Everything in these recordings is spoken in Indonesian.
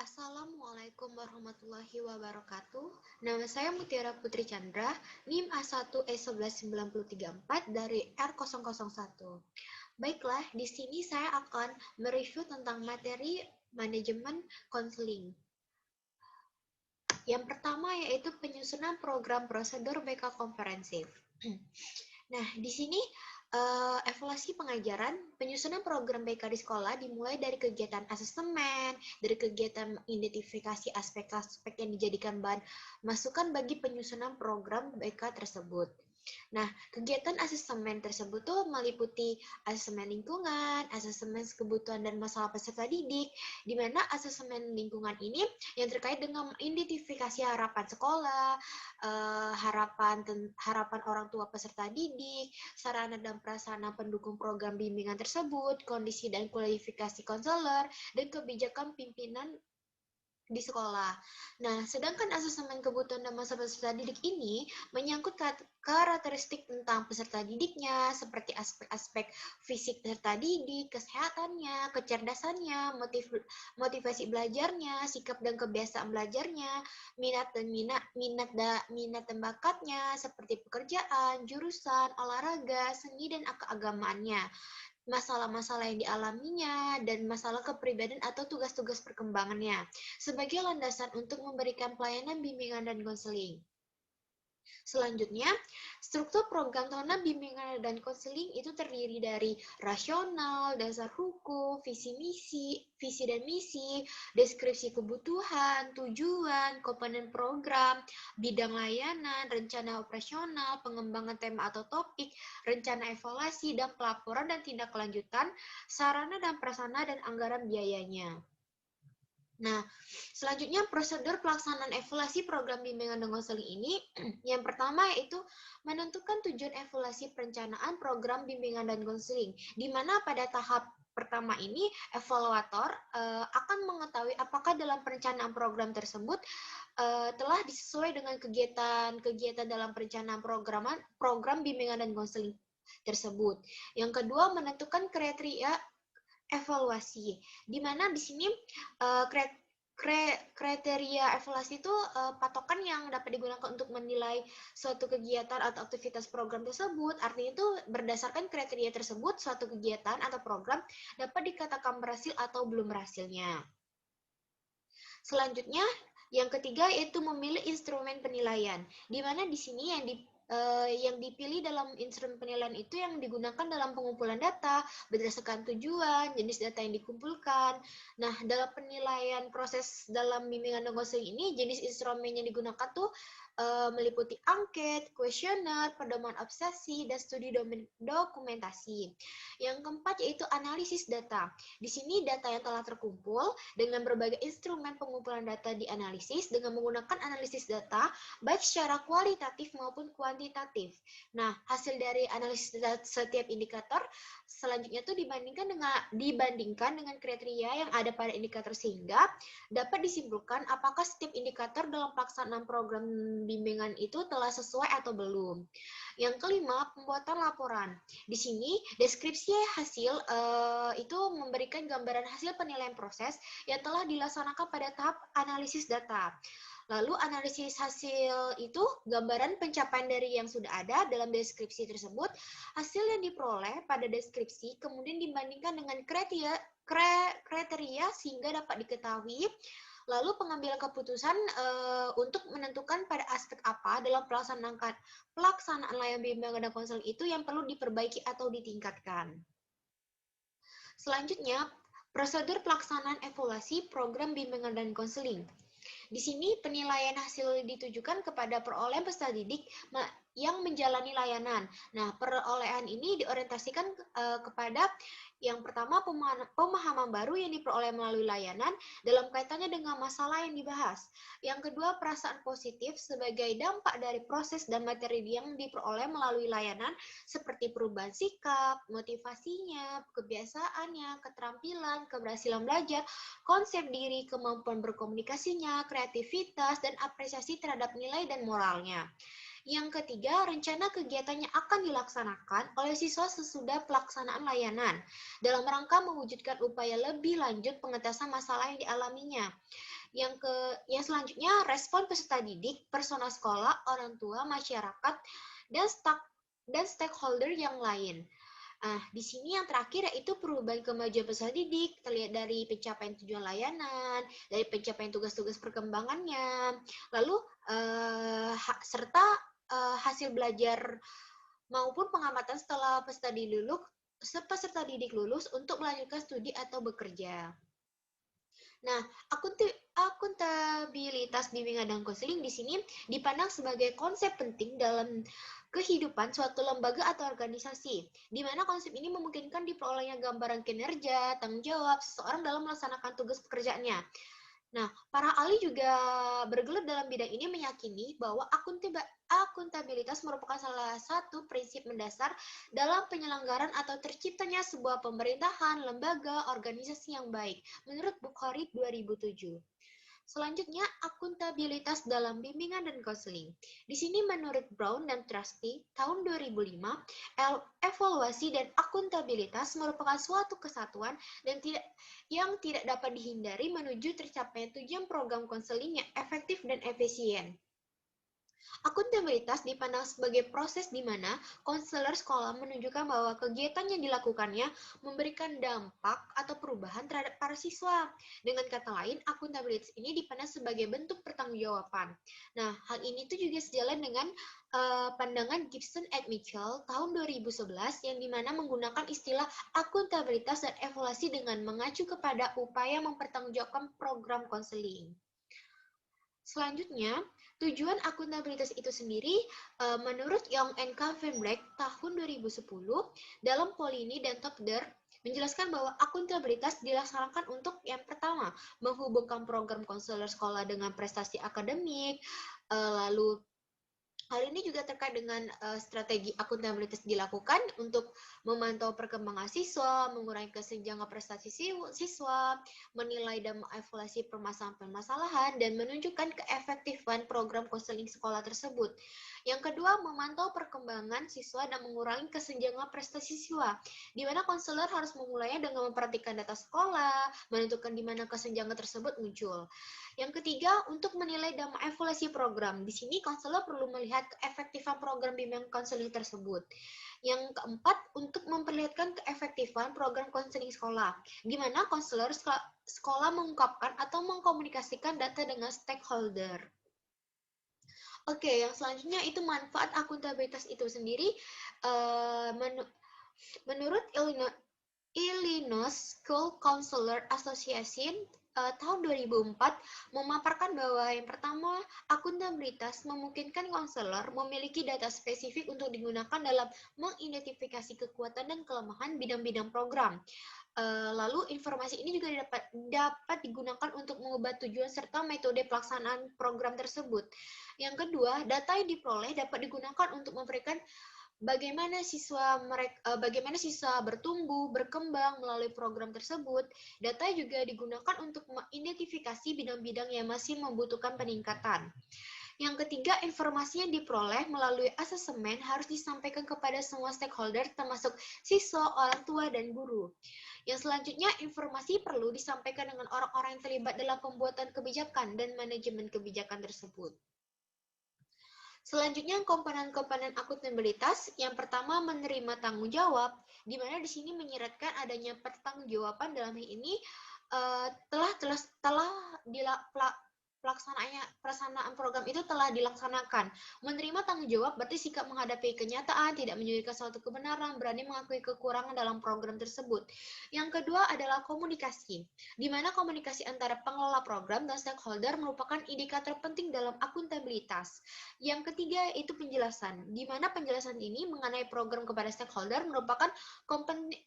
Assalamualaikum warahmatullahi wabarakatuh. Nama saya Mutiara Putri Chandra, NIM A1E11934 dari R001. Baiklah, di sini saya akan mereview tentang materi manajemen konseling. Yang pertama yaitu penyusunan program prosedur BK komprehensif. Nah, di sini evaluasi pengajaran, penyusunan program BK di sekolah dimulai dari kegiatan asesmen, dari kegiatan identifikasi aspek-aspek yang dijadikan bahan masukan bagi penyusunan program BK tersebut. Nah, kegiatan asesmen tersebut tuh meliputi asesmen lingkungan, asesmen kebutuhan dan masalah peserta didik, di mana asesmen lingkungan ini yang terkait dengan identifikasi harapan sekolah, harapan orang tua peserta didik, sarana dan prasarana pendukung program bimbingan tersebut, kondisi dan kualifikasi konselor, dan kebijakan pimpinan di sekolah. Nah, sedangkan asesmen kebutuhan dan masa peserta didik ini menyangkut karakteristik tentang peserta didiknya, seperti aspek-aspek fisik peserta didik, kesehatannya, kecerdasannya, motivasi belajarnya, sikap dan kebiasaan belajarnya, minat dan bakatnya, seperti pekerjaan, jurusan, olahraga, seni, dan keagamaannya, masalah-masalah yang dialaminya, dan masalah kepribadian atau tugas-tugas perkembangannya, sebagai landasan untuk memberikan pelayanan bimbingan dan konseling. Selanjutnya, struktur program tahunan bimbingan dan konseling itu terdiri dari rasional, dasar hukum, visi dan misi, deskripsi kebutuhan, tujuan, komponen program, bidang layanan, rencana operasional, pengembangan tema atau topik, rencana evaluasi dan pelaporan dan tindak lanjutan, sarana dan prasarana dan anggaran biayanya. Nah, selanjutnya prosedur pelaksanaan evaluasi program bimbingan dan konseling ini, yang pertama yaitu menentukan tujuan evaluasi perencanaan program bimbingan dan konseling, di mana pada tahap pertama ini evaluator akan mengetahui apakah dalam perencanaan program tersebut telah disesuai dengan kegiatan dalam perencanaan program bimbingan dan konseling tersebut. Yang kedua, menentukan kriteria evaluasi, di mana di sini kriteria evaluasi itu patokan yang dapat digunakan untuk menilai suatu kegiatan atau aktivitas program tersebut. Artinya itu berdasarkan kriteria tersebut, suatu kegiatan atau program dapat dikatakan berhasil atau belum berhasilnya. Selanjutnya, yang ketiga yaitu memilih instrumen penilaian, di mana di sini yang dipilih dalam instrumen penilaian itu yang digunakan dalam pengumpulan data berdasarkan tujuan, jenis data yang dikumpulkan. Nah, dalam penilaian proses dalam bimbingan dan konseling ini, jenis instrumen yang digunakan tuh meliputi angket, kuesioner, pedoman obsesi, dan studi dokumentasi. Yang keempat yaitu analisis data. Di sini data yang telah terkumpul dengan berbagai instrumen pengumpulan data dianalisis dengan menggunakan analisis data baik secara kualitatif maupun kuantitatif. Nah, hasil dari analisis data setiap indikator selanjutnya itu dibandingkan dengan kriteria yang ada pada indikator, sehingga dapat disimpulkan apakah setiap indikator dalam pelaksanaan program bimbingan itu telah sesuai atau belum. Yang kelima, pembuatan laporan. Di sini deskripsi hasil itu memberikan gambaran hasil penilaian proses yang telah dilaksanakan pada tahap analisis data. Lalu analisis hasil itu gambaran pencapaian dari yang sudah ada dalam deskripsi tersebut, hasil yang diperoleh pada deskripsi kemudian dibandingkan dengan kriteria sehingga dapat diketahui. Lalu pengambilan keputusan untuk menentukan pada aspek apa dalam pelaksanaan layanan bimbingan dan konseling itu yang perlu diperbaiki atau ditingkatkan. Selanjutnya, prosedur pelaksanaan evaluasi program bimbingan dan konseling. Di sini penilaian hasil ditujukan kepada perolehan peserta didik yang menjalani layanan. Nah, perolehan ini diorientasikan kepada yang pertama pemahaman baru yang diperoleh melalui layanan dalam kaitannya dengan masalah yang dibahas. Yang kedua, perasaan positif sebagai dampak dari proses dan materi yang diperoleh melalui layanan seperti perubahan sikap, motivasinya, kebiasaannya, keterampilan, keberhasilan belajar, konsep diri, kemampuan berkomunikasinya, kreativitas, dan apresiasi terhadap nilai dan moralnya. Yang ketiga, rencana kegiatannya akan dilaksanakan oleh siswa sesudah pelaksanaan layanan dalam rangka mewujudkan upaya lebih lanjut pengentasan masalah yang dialaminya. Yang selanjutnya, respon peserta didik, personal sekolah, orang tua, masyarakat, dan stakeholder yang lain. Di sini yang terakhir yaitu perubahan kemajuan peserta didik, terlihat dari pencapaian tujuan layanan, dari pencapaian tugas-tugas perkembangannya, lalu serta hasil belajar maupun pengamatan setelah peserta didik lulus untuk melanjutkan studi atau bekerja. Nah, akuntabilitas bimbingan dan konseling di sini dipandang sebagai konsep penting dalam kehidupan suatu lembaga atau organisasi, di mana konsep ini memungkinkan diperolehnya gambaran kinerja, tanggung jawab seseorang dalam melaksanakan tugas pekerjaannya. Nah, para ahli juga bergelut dalam bidang ini meyakini bahwa akuntabilitas merupakan salah satu prinsip mendasar dalam penyelenggaraan atau terciptanya sebuah pemerintahan, lembaga, organisasi yang baik, menurut Bukhari 2007. Selanjutnya, akuntabilitas dalam bimbingan dan konseling. Di sini menurut Brown dan Trusty, tahun 2005, evaluasi dan akuntabilitas merupakan suatu kesatuan yang tidak dapat dihindari menuju tercapainya tujuan program konseling yang efektif dan efisien. Akuntabilitas dipandang sebagai proses di mana konselor sekolah menunjukkan bahwa kegiatan yang dilakukannya memberikan dampak atau perubahan terhadap para siswa. Dengan kata lain, akuntabilitas ini dipandang sebagai bentuk pertanggungjawaban. Nah, hal ini tuh juga sejalan dengan pandangan Gibson et Mitchell tahun 2011 yang dimana menggunakan istilah akuntabilitas dan evaluasi dengan mengacu kepada upaya mempertanggungjawabkan program konseling. Selanjutnya, tujuan akuntabilitas itu sendiri menurut Young and Black tahun 2010 dalam Pollini dan Topder menjelaskan bahwa akuntabilitas dilaksanakan untuk yang pertama, menghubungkan program konselor sekolah dengan prestasi akademik, lalu hal ini juga terkait dengan strategi akuntabilitas dilakukan untuk memantau perkembangan siswa, mengurangi kesenjangan prestasi siswa, menilai dan mengevaluasi permasalahan-permasalahan, dan menunjukkan keefektifan program konseling sekolah tersebut. Yang kedua, memantau perkembangan siswa dan mengurangi kesenjangan prestasi siswa, di mana konselor harus memulainya dengan memperhatikan data sekolah, menentukan di mana kesenjangan tersebut muncul. Yang ketiga, untuk menilai dan mengevaluasi program. Di sini konselor perlu melihat keefektifan program bimbingan konseling tersebut. Yang keempat, untuk memperlihatkan keefektifan program konseling sekolah, di mana konselor sekolah mengungkapkan atau mengkomunikasikan data dengan stakeholder. Oke, yang selanjutnya itu manfaat akuntabilitas itu sendiri. Menurut Illinois School Counselor Association tahun 2004 memaparkan bahwa yang pertama, akuntabilitas memungkinkan konselor memiliki data spesifik untuk digunakan dalam mengidentifikasi kekuatan dan kelemahan bidang-bidang program. Lalu informasi ini juga dapat digunakan untuk mengubah tujuan serta metode pelaksanaan program tersebut. Yang kedua, data yang diperoleh dapat digunakan untuk memberikan bagaimana siswa bertumbuh, berkembang melalui program tersebut. Data juga digunakan untuk mengidentifikasi bidang-bidang yang masih membutuhkan peningkatan. Yang ketiga, informasi yang diperoleh melalui asesmen harus disampaikan kepada semua stakeholder termasuk siswa, orang tua, dan guru. Yang selanjutnya, informasi perlu disampaikan dengan orang-orang yang terlibat dalam pembuatan kebijakan dan manajemen kebijakan tersebut. Selanjutnya, komponen-komponen akuntabilitas. Yang pertama, menerima tanggung jawab, di mana di sini menyiratkan adanya pertanggungjawaban dalam hal ini pelaksanaan program itu telah dilaksanakan. Menerima tanggung jawab berarti sikap menghadapi kenyataan, tidak menyuguhkan suatu kebenaran, berani mengakui kekurangan dalam program tersebut. Yang kedua adalah komunikasi, di mana komunikasi antara pengelola program dan stakeholder merupakan indikator penting dalam akuntabilitas. Yang ketiga itu penjelasan, di mana penjelasan ini mengenai program kepada stakeholder merupakan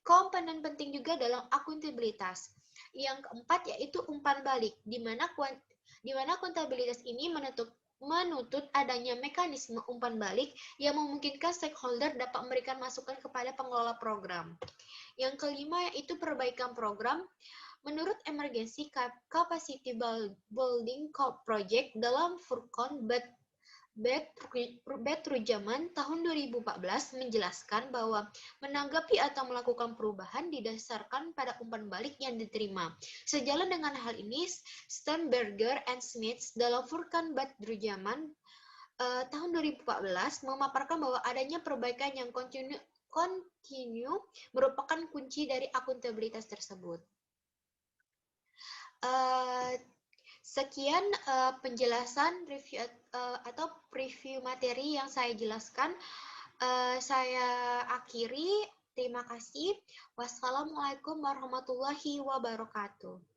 komponen penting juga dalam akuntabilitas. Yang keempat yaitu umpan balik, di mana akuntabilitas ini menuntut adanya mekanisme umpan balik yang memungkinkan stakeholder dapat memberikan masukan kepada pengelola program. Yang kelima yaitu perbaikan program. Menurut Emergency Capacity Building Project dalam Furcon Bedrujaman tahun 2014 menjelaskan bahwa menanggapi atau melakukan perubahan didasarkan pada umpan balik yang diterima. Sejalan dengan hal ini, Sternberger and Smith dalam Furqan Bedrujaman tahun 2014 memaparkan bahwa adanya perbaikan yang kontinu merupakan kunci dari akuntabilitas tersebut. Sekian penjelasan review atau preview materi yang saya jelaskan. Saya akhiri. Terima kasih. Wassalamualaikum warahmatullahi wabarakatuh.